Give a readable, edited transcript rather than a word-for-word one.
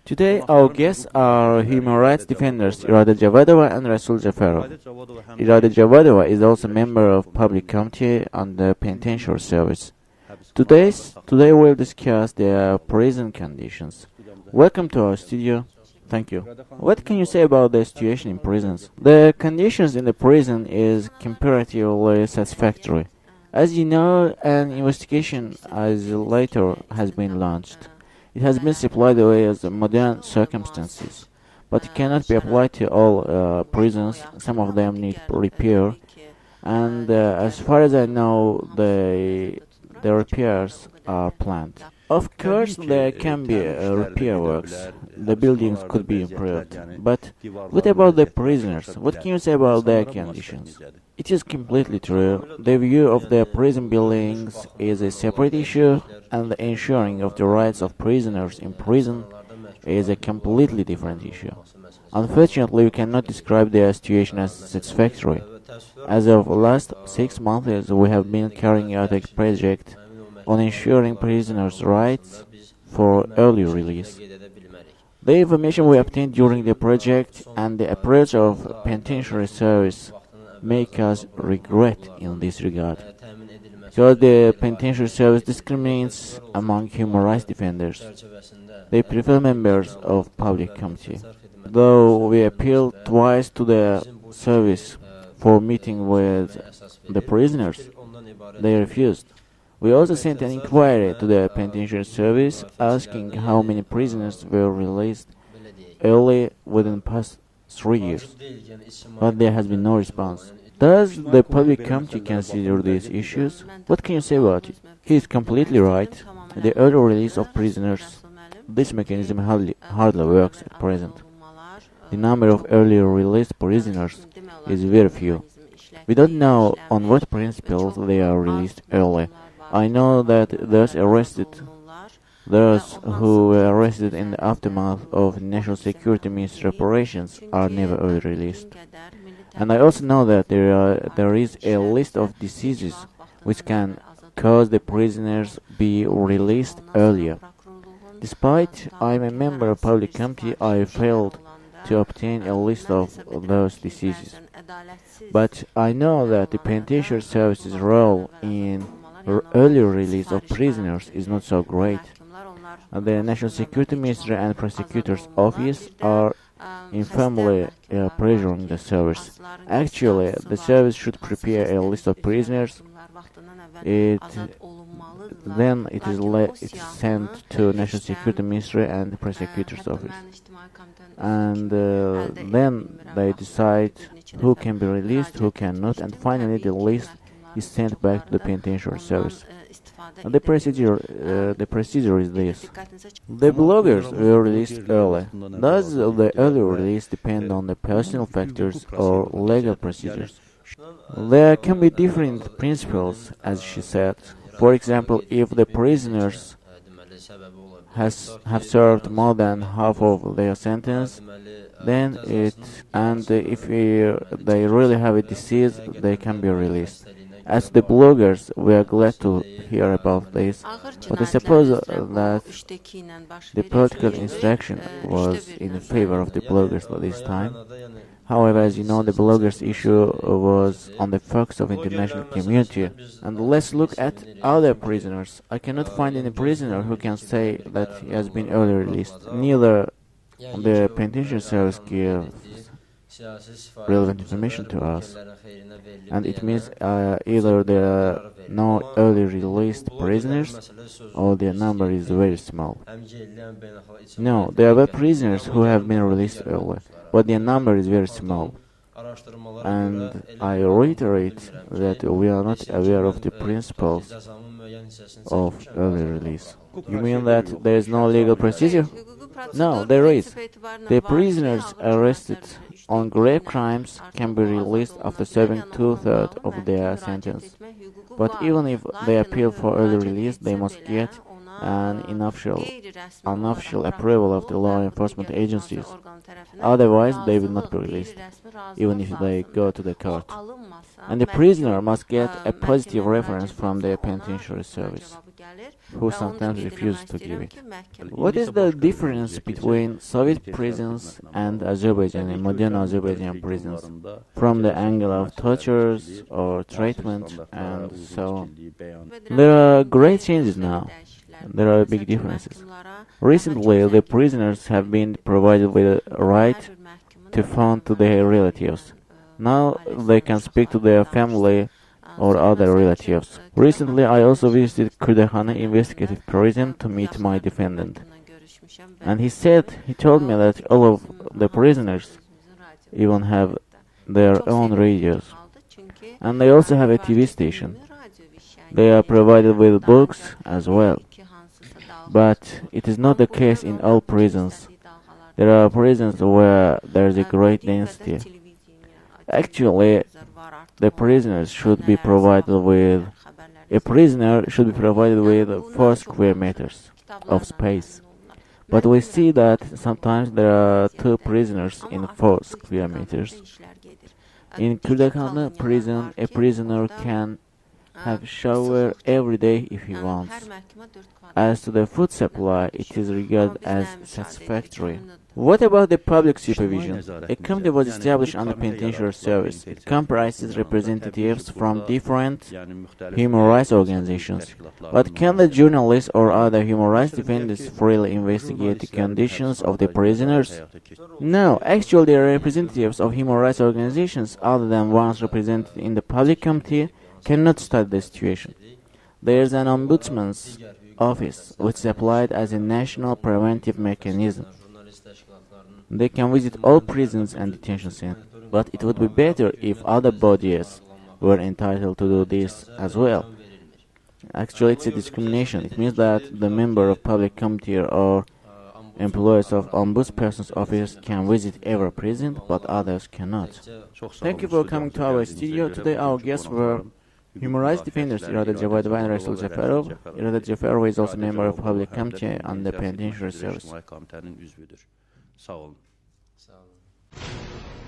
Today, our guests are human rights defenders Irada Javadova and Rasul Jafarov. Irada Javadova is also a member of Public Committee on the Penitentiary Service. Today we'll discuss their prison conditions. Welcome to our studio. Thank you. What can you say about the situation in prisons? The conditions in the prison is comparatively satisfactory. As you know, an investigation as later has been launched. It has been supplied with modern circumstances, but it cannot be applied to all prisons. Some of them need repair, and as far as I know, the repairs are planned. Of course, there can be repair works. The buildings could be improved. But what about the prisoners? What can you say about their conditions? It is completely true. The view of the prison buildings is a separate issue, and the ensuring of the rights of prisoners in prison is a completely different issue. Unfortunately, we cannot describe their situation as satisfactory. As of last 6 months, we have been carrying out a project on ensuring prisoners' rights for early release. The information we obtained during the project and the approach of penitentiary service make us regret in this regard, because the penitentiary service discriminates among human rights defenders. They prefer members of public committee. Though we appealed twice to the service for meeting with the prisoners, they refused. We also sent an inquiry to the penitentiary service asking how many prisoners were released early within the past 3 years, but there has been no response. Does the public committee consider these issues? What can you say about it? He is completely right. The early release of prisoners, this mechanism hardly works at present. The number of early released prisoners is very few. We don't know on what principles they are released early. I know that those who were arrested in the aftermath of National Security Ministry operations are never early released. And I also know that there is a list of diseases which can cause the prisoners be released earlier. Despite I am a member of public committee, I failed to obtain a list of those diseases. But I know that the penitentiary service's role in early release of prisoners is not so great. The National Security Ministry and Prosecutor's Office are infamily pressuring the service. Actually, the service should prepare a list of prisoners. Then it is sent to National Security Ministry and the Prosecutor's Office. And then they decide who can be released, who cannot, and finally the list is sent back to the penitentiary service. The procedure is this. The bloggers were released early. Does the early release depend on the personal factors or legal procedures? There can be different principles, as she said. For example, if the prisoners have served more than half of their sentence, then if they really have a disease, they can be released. As the bloggers, we are glad to hear about this, but I suppose that the political instruction was in favor of the bloggers at this time. However, as you know, the bloggers' issue was on the focus of international community. And let's look at other prisoners. I cannot find any prisoner who can say that he has been early released. Neither the penitentiary service gives relevant information to us, and it means either there are no early released prisoners or their number is very small. No, there were prisoners who have been released early, but their number is very small. And I reiterate that we are not aware of the principles of early release. You mean that there is no legal procedure? No, there is. The prisoners arrested on grave crimes can be released after serving 2/3 of their sentence. But even if they appeal for early release, they must get an unofficial approval of the law enforcement agencies. Otherwise, they will not be released, even if they go to the court. And the prisoner must get a positive reference from the penitentiary service. who sometimes refuse to give it. What is the difference between Soviet prisons and Azerbaijani, modern Azerbaijani prisons, from the angle of tortures or treatment and so on? There are great changes now. There are big differences. Recently, the prisoners have been provided with a right to phone to their relatives. Now they can speak to their family or other relatives. Recently, I also visited Kurdahane Investigative Prison to meet my defendant. And he told me that all of the prisoners even have their own radios. And they also have a TV station. They are provided with books as well. But it is not the case in all prisons. There are prisons where there is a great density. Actually, the prisoners should be provided with a prisoner should be provided with 4 square meters of space. But we see that sometimes there are 2 prisoners in 4 square meters. In Kurdakane prison, a prisoner can have shower every day if he wants. As to the food supply, it is regarded as satisfactory. What about the public supervision? A committee was established under penitentiary service. It comprises representatives from different human rights organizations. But can the journalists or other human rights defenders freely investigate the conditions of the prisoners? No, actually the representatives of human rights organizations, other than ones represented in the public committee, cannot study the situation. There is an ombudsman's office, which is applied as a national preventive mechanism. They can visit all prisons and detention centers, but it would be better if other bodies were entitled to do this as well. Actually, it's a discrimination. It means that the member of public committee or employees of ombudsperson's office can visit every prison, but others cannot. Thank you for coming to our studio. Today our guests were human rights defenders Irada Javadova and Rasul Jafarov. Irada Jafarov is also a member of public committee on the penitentiary service. Sağ olun. Sağ olun.